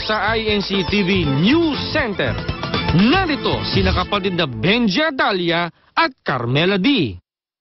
sa INC TV News Center. Narito sina kapatid na Benja Dalia at Carmela D.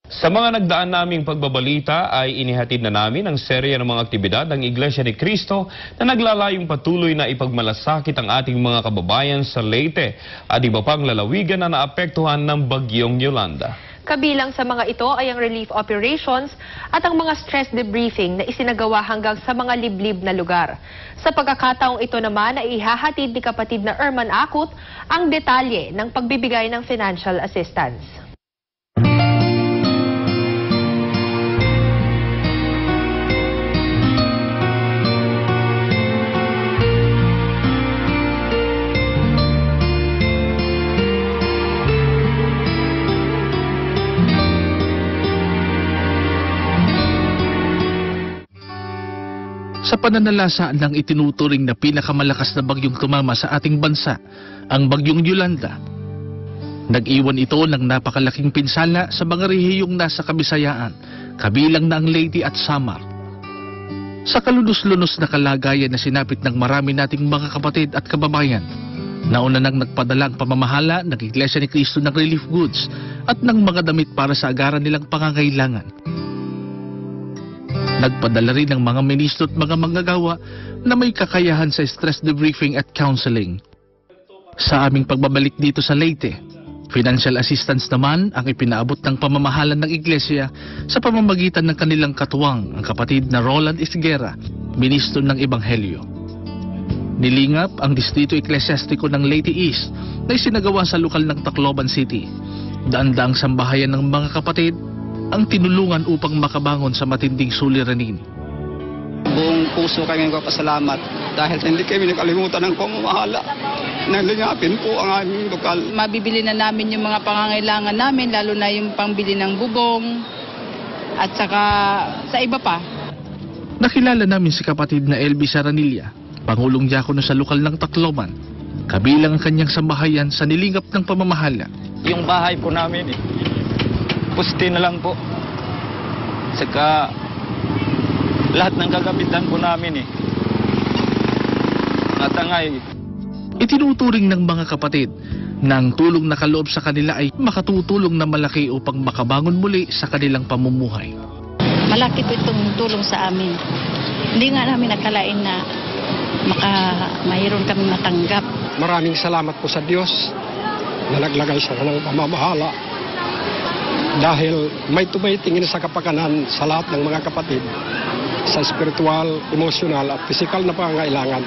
Sa mga nagdaan naming pagbabalita ay inihatid na namin ang serya ng mga aktibidad ng Iglesia ni Cristo na naglalayong patuloy na ipagmalasakit ang ating mga kababayan sa Leyte at iba pang lalawigan na naapektuhan ng Bagyong Yolanda. Kabilang sa mga ito ay ang relief operations at ang mga stress debriefing na isinagawa hanggang sa mga liblib na lugar. Sa pagkakataong ito naman ay ihahatid ni kapatid na Erman Akut ang detalye ng pagbibigay ng financial assistance. Sa pananalasa ng itinuturing na pinakamalakas na bagyong tumama sa ating bansa, ang Bagyong Yolanda. Nag-iwan ito ng napakalaking pinsala sa mga rehiyong nasa Kabisayaan, kabilang na ang Leyte at Samar. Sa kalunos-lunos na kalagayan na sinapit ng marami nating mga kapatid at kababayan, nauna nang nagpadala ang pamamahala ng Iglesia ni Cristo ng relief goods at ng mga damit para sa agaran nilang pangangailangan. Nagpadala rin ng mga ministro at mga manggagawa na may kakayahan sa stress debriefing at counseling. Sa aming pagbabalik dito sa Leyte, financial assistance naman ang ipinaabot ng pamamahalan ng Iglesia sa pamamagitan ng kanilang katuwang, ang kapatid na Roland Isguera, ministro ng Ebanghelyo. Nilingap ang distrito eklesyastiko ng Leyte East na isinagawa sa lokal ng Tacloban City. Daan-daang sambahayan ng mga kapatid ang tinulungan upang makabangon sa matinding suliranin. Buong puso kami nagpapasalamat dahil hindi kami nakalimutan ng pamamahala. Nalingapin po ang aming lokal. Mabibili na namin yung mga pangangailangan namin, lalo na yung pangbili ng bubong at saka sa iba pa. Nakilala namin si kapatid na LB Saranilla, Pangulong Diakono sa lokal ng Tacloban, kabilang ang kanyang sambahayan sa nilingap ng pamamahala. Yung bahay po namin pusti na lang po. Saka lahat ng gagamitan po namin natangay. Itinuturing ng mga kapatid na ang tulong na kaloob sa kanila ay makatutulong na malaki upang makabangon muli sa kanilang pamumuhay. Malaki po itong tulong sa amin. Hindi nga namin nakalain na mayroon kami matanggap. Maraming salamat po sa Diyos na naglagay sa kanilang pamamahala. Dahil may tumitingin sa kapakanan sa lahat ng mga kapatid sa spiritual, emosyonal at pisikal na pangangailangan.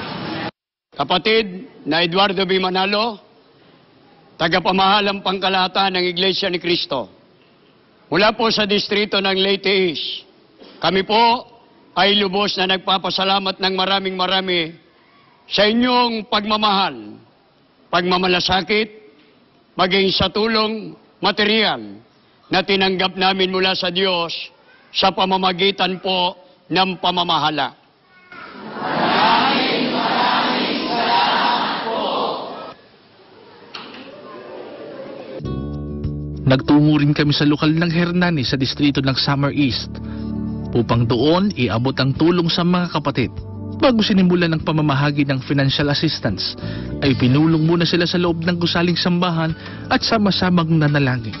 Kapatid na Eduardo B. Manalo, tagapamahalang pangkalahatan ng Iglesia ni Cristo. Mula po sa distrito ng Leyte East, kami po ay lubos na nagpapasalamat ng marami sa inyong pagmamahal, pagmamalasakit, maging sa tulong material na tinanggap namin mula sa Diyos sa pamamagitan po ng pamamahala. Maraming salamat po. Nagtungo rin kami sa lokal ng Hernani sa distrito ng Samar East upang doon iabot ang tulong sa mga kapatid. Bago sinimulan ng pamamahagi ng financial assistance, ay pinulong muna sila sa loob ng gusaling sambahan at sama-samang nanalangin.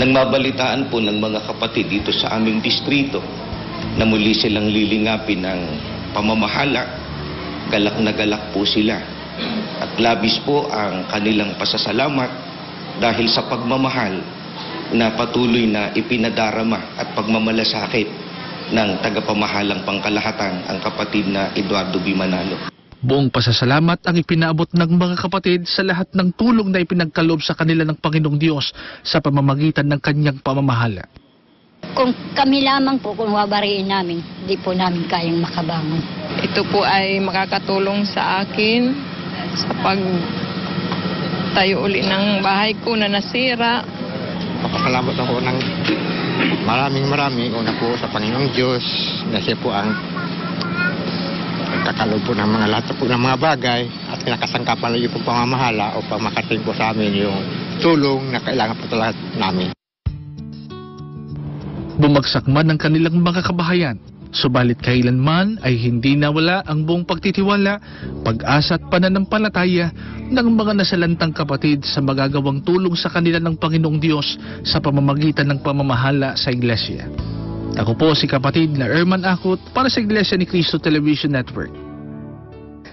Nang mabalitaan po ng mga kapatid dito sa aming distrito na muli silang lilingapin ng pamamahala, galak na galak po sila. At labis po ang kanilang pasasalamat dahil sa pagmamahal na patuloy na ipinadarama at pagmamalasakit ng tagapamahalang pangkalahatan ang kapatid na Eduardo B. Manalo. Buong pasasalamat ang ipinaabot ng mga kapatid sa lahat ng tulong na ipinagkaloob sa kanila ng Panginoong Diyos sa pamamagitan ng kanyang pamamahala. Kung kami lamang po, kung wabariin namin, di po namin kayang makabangon. Ito po ay makakatulong sa akin sa pagtayo uli ng bahay ko na nasira. Papasalamat ako ng maraming una po sa Panginoong Diyos na siya po ang kakalob po ng mga lahat po ng mga bagay at kinakasangkapan yung pamamahala upang makating po sa amin yung tulong na kailangan po talaga namin. Bumagsak man ang kanilang mga kabahayan, Subalit kailanman ay hindi nawala ang buong pagtitiwala, pag-asa at pananampalataya ng mga nasalantang kapatid sa magagawang tulong sa kanila ng Panginoong Diyos sa pamamagitan ng pamamahala sa Iglesia. Ako po si kapatid na Erman Akut para sa Iglesia ni Cristo Television Network.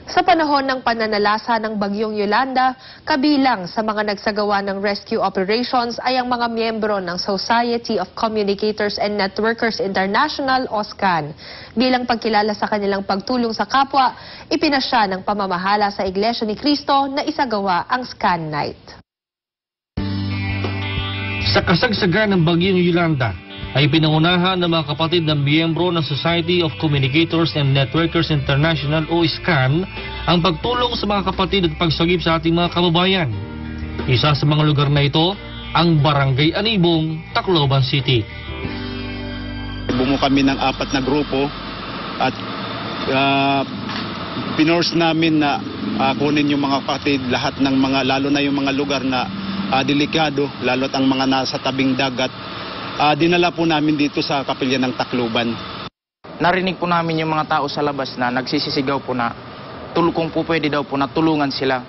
Sa panahon ng pananalasa ng Bagyong Yolanda, kabilang sa mga nagsagawa ng rescue operations ay ang mga miyembro ng Society of Communicators and Networkers International o SCAN. Bilang pagkilala sa kanilang pagtulong sa kapwa, ipinasya ng pamamahala sa Iglesia ni Cristo na isagawa ang SCAN Night. Sa kasagsagan ng Bagyong Yolanda, ay pinangunahan ng mga kapatid ng miyembro ng Society of Communicators and Networkers International o SCAN ang pagtulong sa mga kapatid at pagsagip sa ating mga kababayan. Isa sa mga lugar na ito, ang Barangay Anibong, Tacloban City. Bumuo kami ng 4 na grupo at pinors namin na kunin yung mga kapatid, lahat ng mga, lalo na yung mga lugar na delikado, lalo't ang mga nasa tabing dagat. Dinala po namin dito sa kapilya ng Tacloban. Narinig po namin yung mga tao sa labas na nagsisisigaw po na kung po pwede daw po na tulungan sila.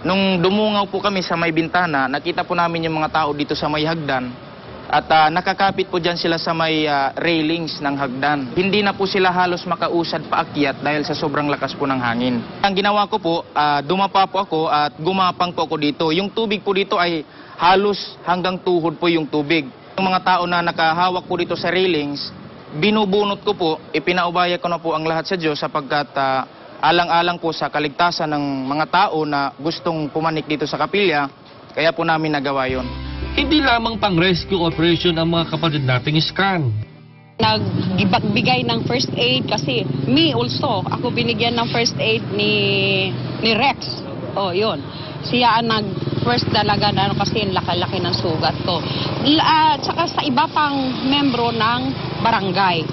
Nung dumungaw po kami sa may bintana, nakita po namin yung mga tao dito sa may hagdan at nakakapit po dyan sila sa may railings ng hagdan. Hindi na po sila halos makausad paakyat dahil sa sobrang lakas po ng hangin. Ang ginawa ko po, dumapa po ako at gumapang po ako dito. Yung tubig po dito ay halos hanggang tuhod po yung tubig. Yung mga tao na nakahawak po dito sa railings, binubunot ko po, ipinaubaya ko na po ang lahat sa Diyos sapagkat alang-alang po sa kaligtasan ng mga tao na gustong pumanik dito sa kapilya, kaya po namin nagawa yon. Hindi lamang pang rescue operation ang mga kapatid nating SCAN. Nagbigay ng first aid kasi me also, ako binigyan ng first aid ni Rex. Oh, yun. Siya ang nag-first talaga na kasi laki-laki ng sugat ko. Tsaka sa iba pang membro ng barangay.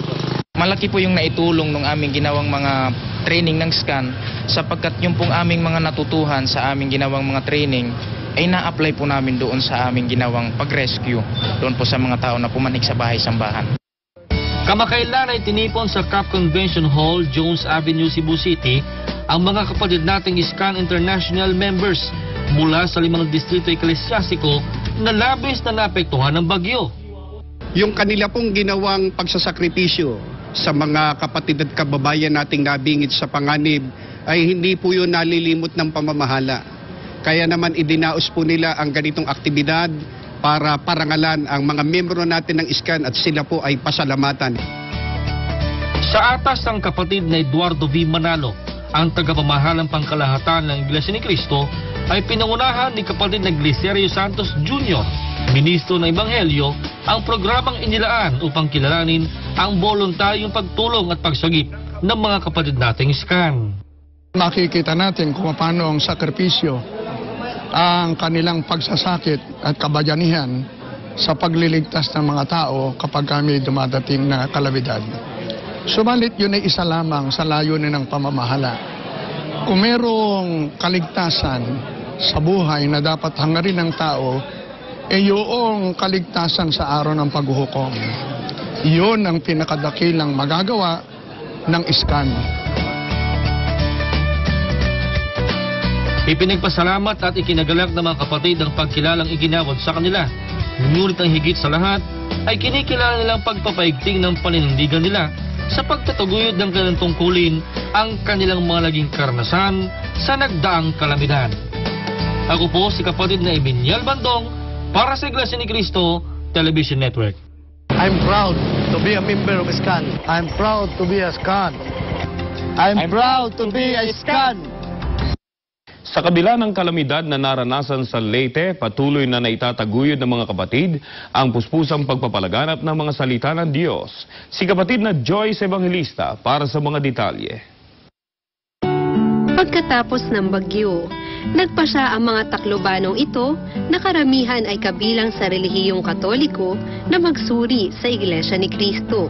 Malaki po yung naitulong ng aming ginawang mga training ng SCAN sapagkat yung pong aming mga natutuhan sa aming ginawang mga training ay na-apply po namin doon sa aming ginawang pag-rescue doon po sa mga tao na pumanik sa bahay-sambahan. Kamakailan ay tinipon sa CAP Convention Hall, Jones Avenue, Cebu City, ang mga kapatid nating SCAN International members mula sa 5 distrito eklesyastiko na labis na naapektuhan ng bagyo. Yung kanila pong ginawang pagsasakripisyo sa mga kapatid at kababayan nating nabingit sa panganib ay hindi po yun nalilimot ng pamamahala. Kaya naman idinaos po nila ang ganitong aktibidad para parangalan ang mga miyembro natin ng SCAN at sila po ay pasalamatan. Sa atas ng kapatid na Eduardo V. Manalo, ang tagapamahalang pangkalahatan ng Iglesia ni Cristo ay pinangunahan ni kapatid na Glicerio Santos Jr., ministro ng Ebanghelyo, ang programang inilaan upang kilalanin ang voluntaryong pagtulong at pagsagip ng mga kapatid nating SCAN. Makikita natin kung paano ang sakripisyo, ang kanilang pagsasakit at kabayanihan sa pagliligtas ng mga tao kapag kami dumadating na kalamidad. Subalit yun ay isa lamang sa layunin ng pamamahala. Kung merong kaligtasan sa buhay na dapat hangarin ng tao, yung kaligtasan sa araw ng paghuhukom. Iyon ang pinakadakilang magagawa ng SCAN. Ipinagpasalamat at ikinagalak ng mga kapatid ang pagkilalang iginawad sa kanila. Ngunit ang higit sa lahat ay kinikilala nilang pagpapaigting ng paninindigan nila sa pagtataguyod ng kanilang tungkulin ang kanilang mga naging karanasan sa nagdaang kalamidad. Ako po si kapatid na Eminiel Bandong para sa Iglesia ni Cristo Television Network. I'm proud to be a member of SCAN. I'm proud to be a SCAN. I'm proud to be a SCAN. Sa kabila ng kalamidad na naranasan sa Leyte, patuloy na naitataguyod ng mga kapatid ang puspusang pagpapalaganap ng mga salita ng Diyos. Si kapatid na Joyce Evangelista para sa mga detalye. Pagkatapos ng bagyo, nagpasya ang mga Taclobanong ito na karamihan ay kabilang sa relihiyong Katoliko na magsuri sa Iglesia ni Cristo.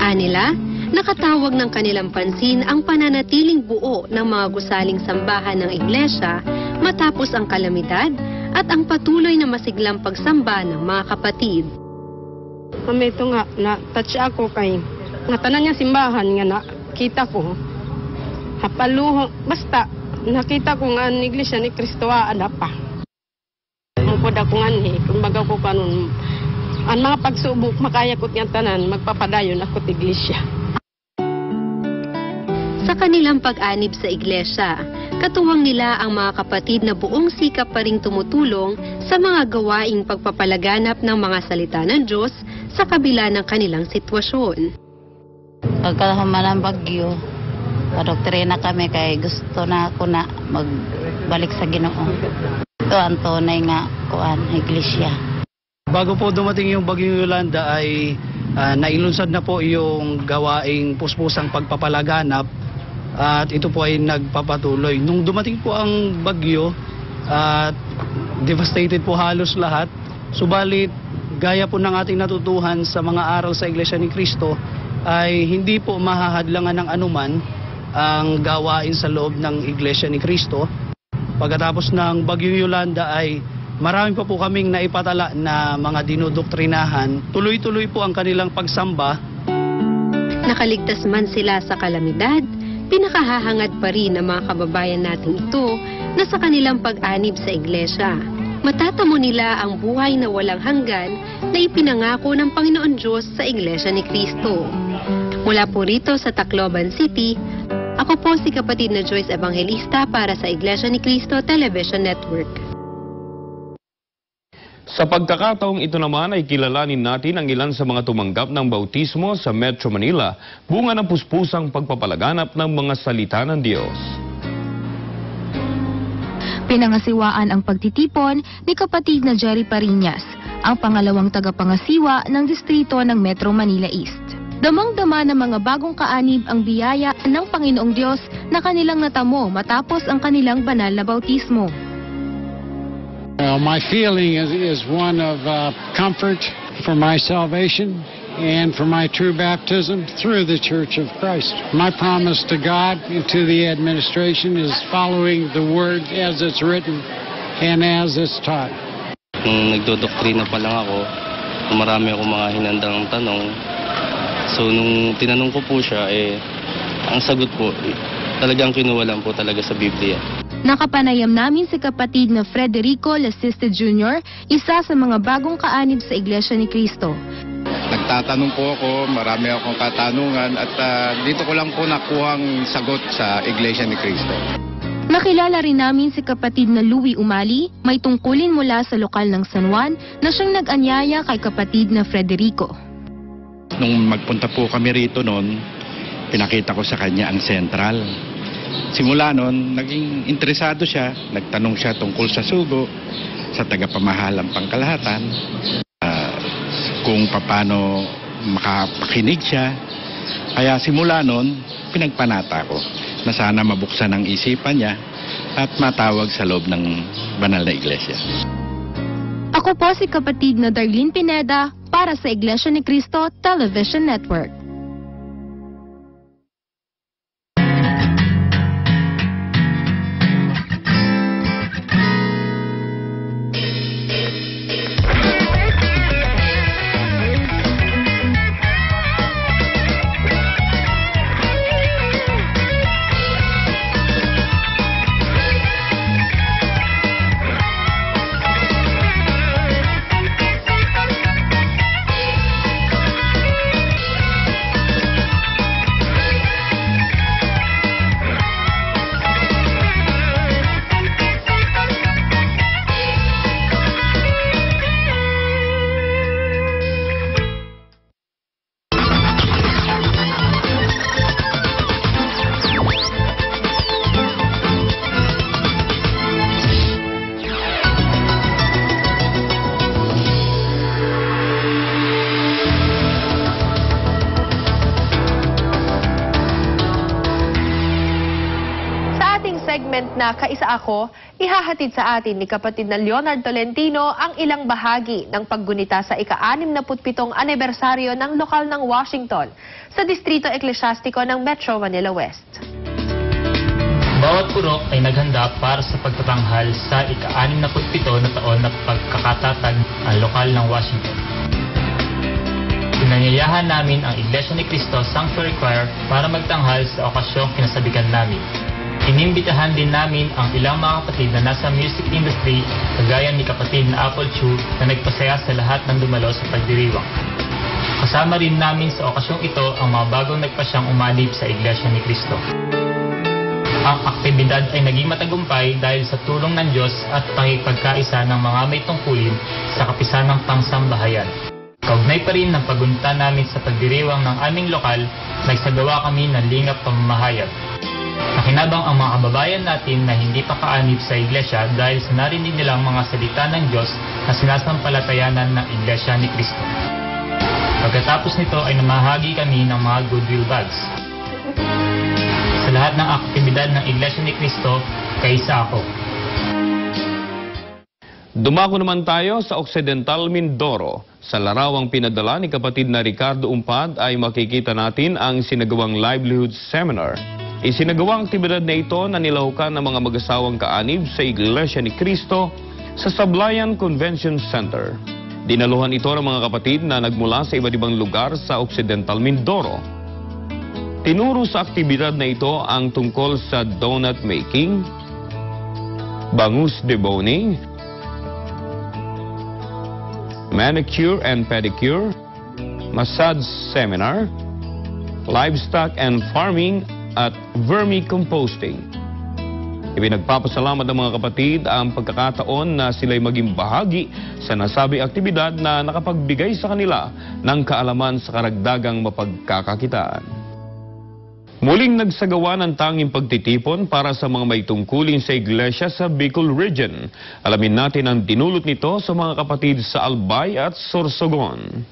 Anila, nakatawag ng kanilang pansin ang pananatiling buo ng mga gusaling sambahan ng Iglesia matapos ang kalamidad at ang patuloy na masiglang pagsamba ng mga kapatid. Kami ito nga, na-touch ako kay nga tanan niya simbahan nga nakita ko. Hapaluho, basta nakita ko nga ang iglesia ni Cristo ada pa. Mupod ako nga ni, kumbaga ko kanon, ang mga pagsubok makayakot nga tanan, magpapadayon ako sa iglesia. Sa kanilang pag-anib sa iglesia, katuwang nila ang mga kapatid na buong sikap pa ring tumutulong sa mga gawaing pagpapalaganap ng mga salita ng Diyos sa kabila ng kanilang sitwasyon. Pagkahuman ng bagyo, padoktrina kami kay gusto na ako na magbalik sa Ginoo. Ito ang tunay nga iglesia. Bago po dumating yung bagyong Yolanda ay nailunsad na po yung gawaing puspusang pagpapalaganap at ito po ay nagpapatuloy. Nung dumating po ang bagyo at devastated po halos lahat, subalit gaya po ng ating natutuhan sa mga aral sa Iglesia ni Cristo ay hindi po mahahadlangan ng anuman ang gawain sa loob ng Iglesia ni Cristo. Pagkatapos ng bagyong Yolanda ay marami pa po kaming naipatala na mga dinodoktrinahan. Tuloy-tuloy po ang kanilang pagsamba. Nakaligtas man sila sa kalamidad, pinakahahangad pa rin ang mga kababayan natin ito na sa kanilang pag-anib sa iglesia. Matatamo nila ang buhay na walang hanggan na ipinangako ng Panginoon Diyos sa Iglesia ni Cristo. Mula po rito sa Tacloban City, ako po si kapatid na Joyce Evangelista para sa Iglesia ni Cristo Television Network. Sa pagkakataong ito naman ay kilalanin natin ang ilan sa mga tumanggap ng bautismo sa Metro Manila, bunga ng puspusang pagpapalaganap ng mga salita ng Diyos. Pinangasiwaan ang pagtitipon ni kapatid na Jerry Pariñas, ang pangalawang tagapangasiwa ng distrito ng Metro Manila East. Damang-dama ng mga bagong kaanib ang biyaya ng Panginoong Diyos na kanilang natamo matapos ang kanilang banal na bautismo. My feeling is one of comfort for my salvation and for my true baptism through the Church of Christ. My promise to God and to the administration is following the Word as it's written and as it's taught. Nung nagdodoktrina pa lang ako, marami akong mga hinandang tanong. So nung tinanong ko po siya, ang sagot po, talagang kinuha lang po talaga sa Biblia. Nakapanayam namin si kapatid na Frederico Lasiste Jr., isa sa mga bagong kaanib sa Iglesia ni Cristo. Nagtatanong po ako, marami akong katanungan at dito ko lang po nakuhang sagot sa Iglesia ni Cristo. Nakilala rin namin si kapatid na Louie Umali, may tungkulin mula sa lokal ng San Juan na siyang nag-anyaya kay kapatid na Frederico. Nung magpunta po kami rito noon, pinakita ko sa kanya ang sentral. Simula noon, naging interesado siya. Nagtanong siya tungkol sa sugo, sa tagapamahalang pangkalahatan, kung paano makapakinig siya. Kaya simula noon, pinagpanata ko na sana mabuksan ang isipan niya at matawag sa loob ng banal na iglesia. Ako po si kapatid na Darlene Pineda para sa Iglesia ni Cristo Television Network. Segment na Kaisa Ako, ihahatid sa atin ni kapatid na Leonard Tolentino ang ilang bahagi ng paggunita sa ika-67 anibersaryo ng lokal ng Washington sa Distrito Eklesyastiko ng Metro Manila West. Bawat purok ay naghanda para sa pagtatanghal sa ika-67 na taon na pagkakatatag ng lokal ng Washington. Inanyayahan namin ang Iglesia ni Cristo Sanctuary Choir para magtanghal sa okasyong kinasabikan namin. Inimbitahan din namin ang ilang mga kapatid na nasa music industry kagaya ni kapatid na Apple Chu na nagpasaya sa lahat ng dumalo sa pagdiriwang. Kasama rin namin sa okasyong ito ang mga bagong nagpasyang umanib sa Iglesia ni Cristo. Ang aktibidad ay naging matagumpay dahil sa tulong ng Diyos at pakikipagkaisa ng mga may tungkulin sa kapisanang pangsambahayan. Kaugnay pa rin ng pagunta namin sa pagdiriwang ng aming lokal, nagsagawa kami ng lingap pamamahayag. Nakinabang ang mga kababayan natin na hindi pa kaanib sa iglesia dahil sa narinig nilang mga salita ng Diyos na sinasampalatayanan ng Iglesia ni Cristo. Pagkatapos nito ay namahagi kami ng mga goodwill bags. Sa lahat ng aktibidad ng Iglesia ni Cristo, kaisa ako. Dumako naman tayo sa Occidental Mindoro. Sa larawang pinadala ni kapatid na Ricardo Umpad ay makikita natin ang sinagawang livelihood seminar. Isinagawang aktibidad na ito na nilahukan ng mga mag-asawang kaanib sa Iglesia ni Cristo sa Sablayan Convention Center. Dinaluhan ito ng mga kapatid na nagmula sa iba't ibang lugar sa Occidental Mindoro. Tinuro sa aktibidad na ito ang tungkol sa donut making, bangus deboning, manicure and pedicure, massage seminar, livestock and farming, at vermicomposting. Ipinagpapasalamat ng mga kapatid ang pagkakataon na sila'y maging bahagi sa nasabing aktibidad na nakapagbigay sa kanila ng kaalaman sa karagdagang mapagkakakitaan. Muling nagsagawa ng tanging pagtitipon para sa mga may tungkulin sa iglesia sa Bicol Region. Alamin natin ang dinulot nito sa mga kapatid sa Albay at Sorsogon.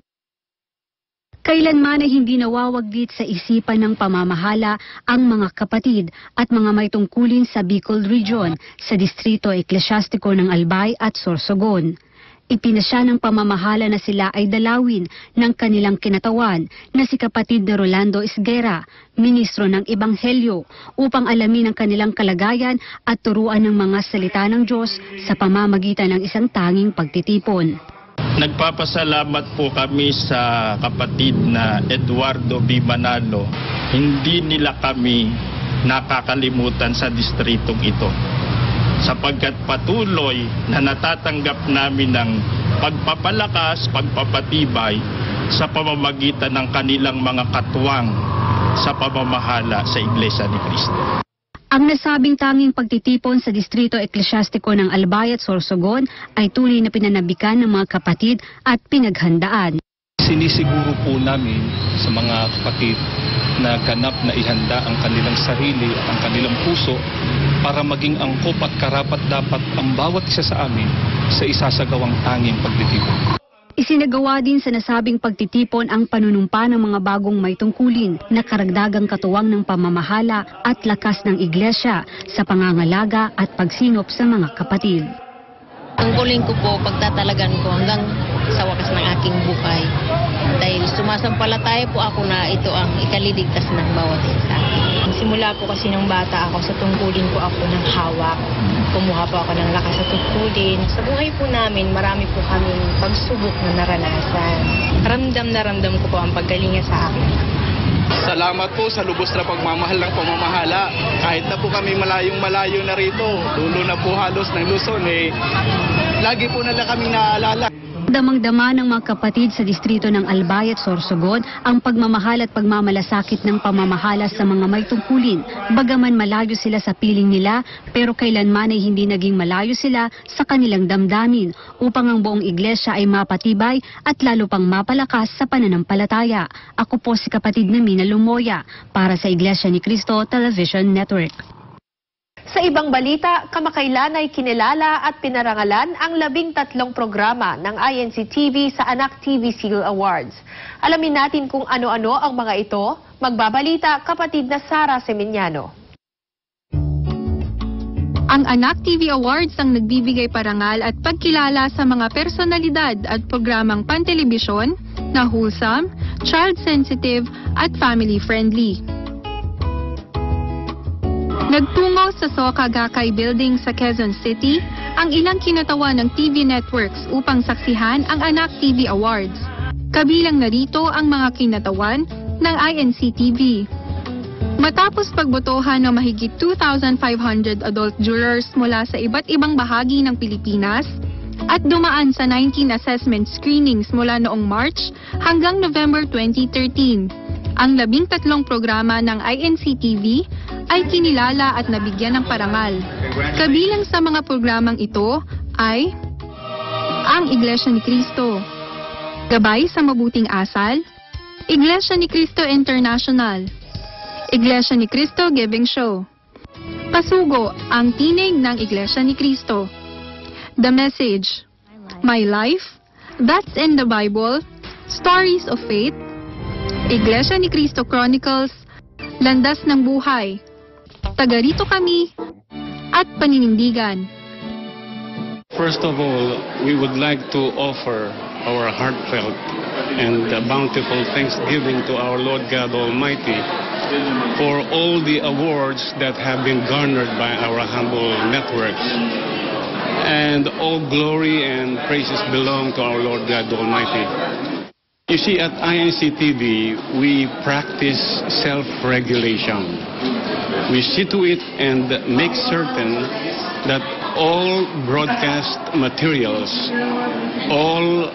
Kailanman ay hindi nawawaglit sa isipan ng pamamahala ang mga kapatid at mga may tungkulin sa Bicol Region sa Distrito Eklesyastiko ng Albay at Sorsogon. Ipinasya ng pamamahala na sila ay dalawin ng kanilang kinatawan na si kapatid na Rolando Isguera, ministro ng Ebanghelyo, upang alamin ang kanilang kalagayan at turuan ng mga salita ng Diyos sa pamamagitan ng isang tanging pagtitipon. Nagpapasalamat po kami sa kapatid na Eduardo B. Manalo. Hindi nila kami nakakalimutan sa distritong ito, sapagkat patuloy na natatanggap namin ng pagpapalakas, pagpapatibay sa pamamagitan ng kanilang mga katuwang sa pamamahala sa Iglesia ni Cristo. Ang nasabing tanging pagtitipon sa Distrito Eklesyastiko ng Albay at Sorsogon ay tunay na pinanabikan ng mga kapatid at pinaghandaan. Sinisiguro po namin sa mga kapatid na ganap na ihanda ang kanilang sarili at ang kanilang puso para maging angkop at karapat-dapat ang bawat isa sa amin sa isasagawang tanging pagtitipon. Isinagawa din sa nasabing pagtitipon ang panunumpa ng mga bagong may tungkulin na karagdagang katuwang ng pamamahala at lakas ng iglesia sa pangangalaga at pagsinop sa mga kapatid. Tungkulin ko po pagtatalagan ko hanggang sa wakas ng aking buhay. Dahil sumasampalataya po ako na ito ang ikaliligtas ng bawat isa. Simula po kasi ng bata ako, sa tungkulin ko ako ng hawak. Kumuha po ako ng lakas sa tungkulin. Sa buhay po namin, marami po kaming pagsubok na naranasan. Ramdam na ramdam ko po ang paggalinga sa akin. Salamat po sa lubos na pagmamahal ng pamamahala. Kahit na po kami malayong-malayo na rito, dulo na po halos ng Luzon, lagi po nila kami naaalala. Damang-dama ng mga kapatid sa distrito ng Albay at Sorsogon ang pagmamahal at pagmamalasakit ng pamamahala sa mga may tungkulin. Bagaman malayo sila sa piling nila, pero kailanman ay hindi naging malayo sila sa kanilang damdamin upang ang buong iglesia ay mapatibay at lalo pang mapalakas sa pananampalataya. Ako po si kapatid na Mina Lumoya para sa Iglesia ni Cristo Television Network. Sa ibang balita, kamakailan ay kinilala at pinarangalan ang 13 programa ng INC TV sa Anak TV Seal Awards. Alamin natin kung ano-ano ang mga ito. Magbabalita, kapatid na Sara Seminiano. Ang Anak TV Awards ang nagbibigay parangal at pagkilala sa mga personalidad at programang pantelebisyon na wholesome, child-sensitive at family-friendly. Nagtungo sa Soka Gakay Building sa Quezon City ang ilang kinatawan ng TV networks upang saksihan ang Anak TV Awards. Kabilang narito ang mga kinatawan ng INC-TV. Matapos pagbotohan ng mahigit 2,500 adult jurors mula sa iba't ibang bahagi ng Pilipinas at dumaan sa 19 assessment screenings mula noong March hanggang November 2013, ang 13 programa ng INC-TV ay kinilala at nabigyan ng parangal. Kabilang sa mga programang ito ay ang Iglesia ni Cristo, Gabay sa Mabuting Asal, Iglesia ni Cristo International, Iglesia ni Cristo Giving Show, Pasugo, ang tinig ng Iglesia ni Cristo, The Message, My Life, That's in the Bible, Stories of Faith, Iglesia ni Cristo Chronicles, Landas ng Buhay, Taga Rito Kami, at Paninindigan. First of all, we would like to offer our heartfelt and bountiful thanksgiving to our Lord God Almighty for all the awards that have been garnered by our humble networks. And all glory and praises belong to our Lord God Almighty. You see, at INC-TV, we practice self-regulation. We see to it and make certain that all broadcast materials, all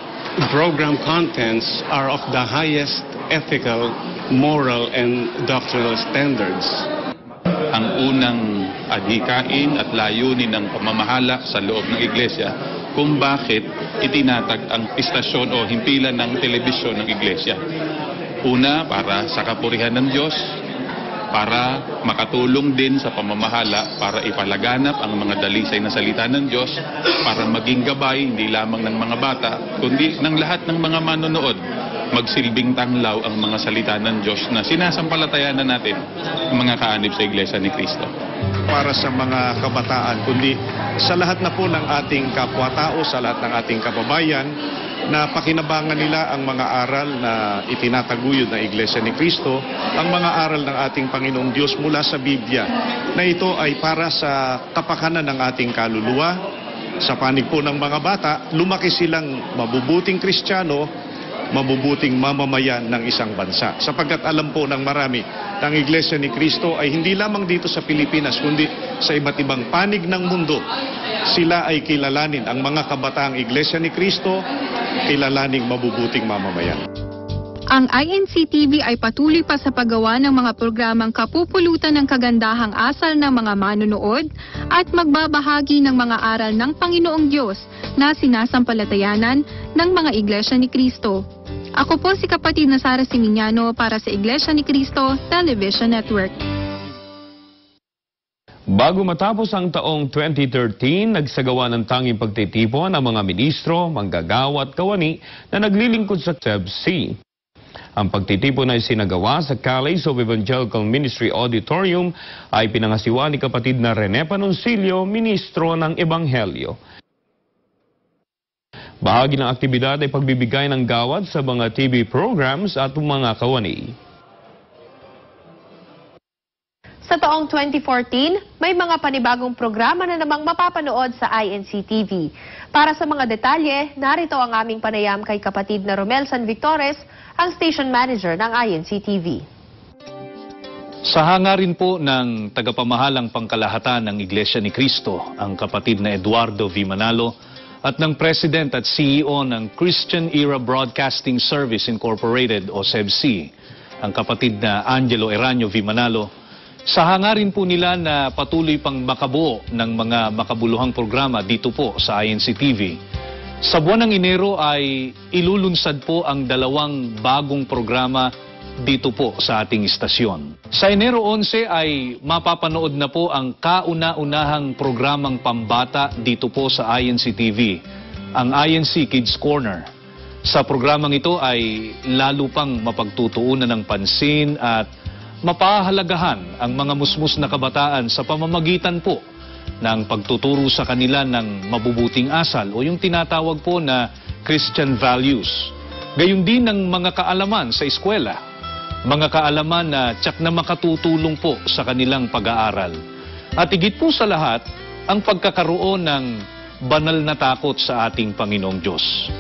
program contents are of the highest ethical, moral, and doctrinal standards. Ang unang adhikain at layunin ng pamamahala sa loob ng iglesia kung bakit itinatag ang istasyon o himpilan ng telebisyon ng iglesia. Una, para sa kapurihan ng Diyos, para makatulong din sa pamamahala, para ipalaganap ang mga dalisay na salita ng Diyos, para maging gabay hindi lamang ng mga bata, kundi ng lahat ng mga manonood. Magsilbing tanglaw ang mga salita ng Diyos na sinasampalatayan na natin ang mga kaanib sa Iglesia ni Cristo. Para sa mga kabataan, kundi sa lahat na po ng ating kapwa-tao, sa lahat ng ating kababayan, na pakinabangan nila ang mga aral na itinataguyod ng Iglesia ni Cristo, ang mga aral ng ating Panginoong Diyos mula sa Biblia, na ito ay para sa kapakanan ng ating kaluluwa. Sa panig po ng mga bata, lumaki silang mabubuting Kristiyano, mabubuting mamamayan ng isang bansa. Sapagkat alam po ng marami, ang Iglesia ni Cristo ay hindi lamang dito sa Pilipinas, kundi sa iba't ibang panig ng mundo. Sila ay kilalanin, ang mga kabataang Iglesia ni Cristo, kilalaning mabubuting mamamayan. Ang INC-TV ay patuloy pa sa paggawa ng mga programang kapupulutan ng kagandahang asal ng mga manonood at magbabahagi ng mga aral ng Panginoong Diyos na sinasampalatayanan ng mga Iglesia ni Cristo. Ako po si kapatid na Sara Simiñano para sa Iglesia ni Cristo Television Network. Bago matapos ang taong 2013, nagsagawa ng tanging pagtitipon ang mga ministro, manggagawa at kawani na naglilingkod sa SEBC. Ang pagtitipon ay sinagawa sa College of Evangelical Ministry Auditorium ay pinangasiwa ni kapatid na Rene Panoncillo, ministro ng Ebanghelyo. Bahagi ng aktibidad ay pagbibigay ng gawad sa mga TV programs at mga kawani. Sa taong 2014, may mga panibagong programa na namang mapapanood sa INC-TV. Para sa mga detalye, narito ang aming panayam kay kapatid na Romel San Victores, ang station manager ng INC-TV. Sa hangarin po ng tagapamahalang pangkalahatan ng Iglesia ni Cristo, ang kapatid na Eduardo V. Manalo, at ng President at CEO ng Christian Era Broadcasting Service Incorporated o SEBC, ang kapatid na Angelo Eranio V. Manalo, sa hangarin po nila na patuloy pang makabuo ng mga makabuluhang programa dito po sa INC-TV. Sa buwan ng Enero ay ilulunsad po ang 2 bagong programa dito po sa ating istasyon. Sa Enero 11 ay mapapanood na po ang kauna-unahang programang pambata dito po sa INC-TV, ang INC Kids Corner. Sa programang ito ay lalo pang mapagtutuunan ng pansin at mapahalagahan ang mga musmus na kabataan sa pamamagitan po ng pagtuturo sa kanila ng mabubuting asal o yung tinatawag po na Christian values. Gayon din ng mga kaalaman sa eskwela, mga kaalaman na tiyak na makatutulong po sa kanilang pag-aaral. At higit po sa lahat, ang pagkakaroon ng banal na takot sa ating Panginoong Diyos.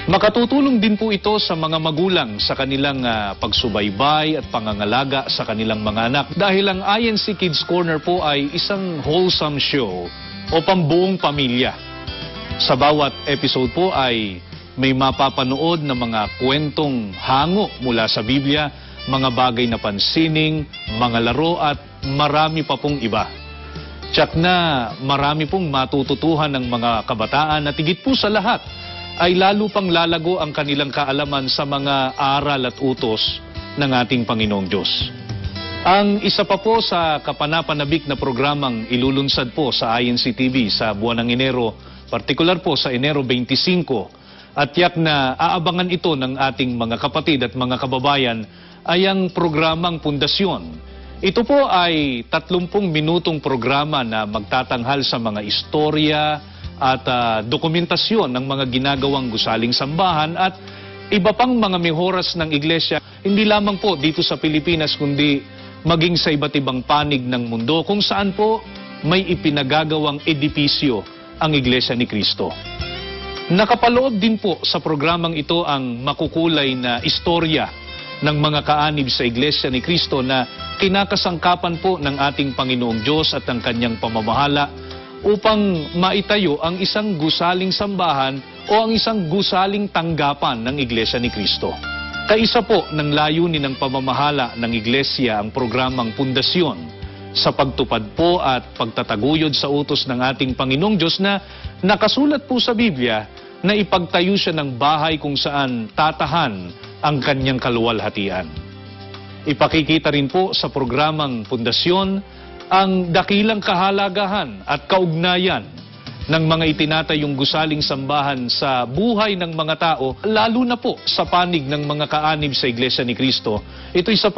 Makatutulong din po ito sa mga magulang sa kanilang pagsubaybay at pangangalaga sa kanilang mga anak. Dahil ang INC Kids Corner po ay isang wholesome show o pambuong pamilya. Sa bawat episode po ay may mapapanood na mga kwentong hango mula sa Biblia, mga bagay na pansining, mga laro at marami pa pong iba. Tiyak na marami pong matututuhan ng mga kabataan at higit po sa lahat ay lalo pang lalago ang kanilang kaalaman sa mga aral at utos ng ating Panginoong Diyos. Ang isa pa po sa kapanapanabik na programang ilulunsad po sa INC TV sa buwan ng Enero, partikular po sa Enero 25, at tiyak na aabangan ito ng ating mga kapatid at mga kababayan ay ang programang Pundasyon. Ito po ay 30 minutong programa na magtatanghal sa mga istorya at dokumentasyon ng mga ginagawang gusaling sambahan at iba pang mga mehoras ng iglesia, hindi lamang po dito sa Pilipinas kundi maging sa iba't ibang panig ng mundo kung saan po may ipinagagawang edipisyo ang Iglesia ni Cristo. Nakapaloob din po sa programang ito ang makukulay na istorya ng mga kaanib sa Iglesia ni Cristo na kinakasangkapan po ng ating Panginoong Diyos at ang kanyang pamamahala upang maitayo ang isang gusaling sambahan o ang isang gusaling tanggapan ng Iglesia ni Cristo. Kaisa po ng layunin ng pamamahala ng Iglesia ang programang Pundasyon sa pagtupad po at pagtataguyod sa utos ng ating Panginoong Diyos na nakasulat po sa Biblia na ipagtayo siya ng bahay kung saan tatahan ang kanyang kaluwalhatian. Ipakikita rin po sa programang Pundasyon ang dakilang kahalagahan at kaugnayan ng mga itinatayong gusaling sambahan sa buhay ng mga tao, lalo na po sa panig ng mga kaanib sa Iglesia ni Cristo. Ito'y sa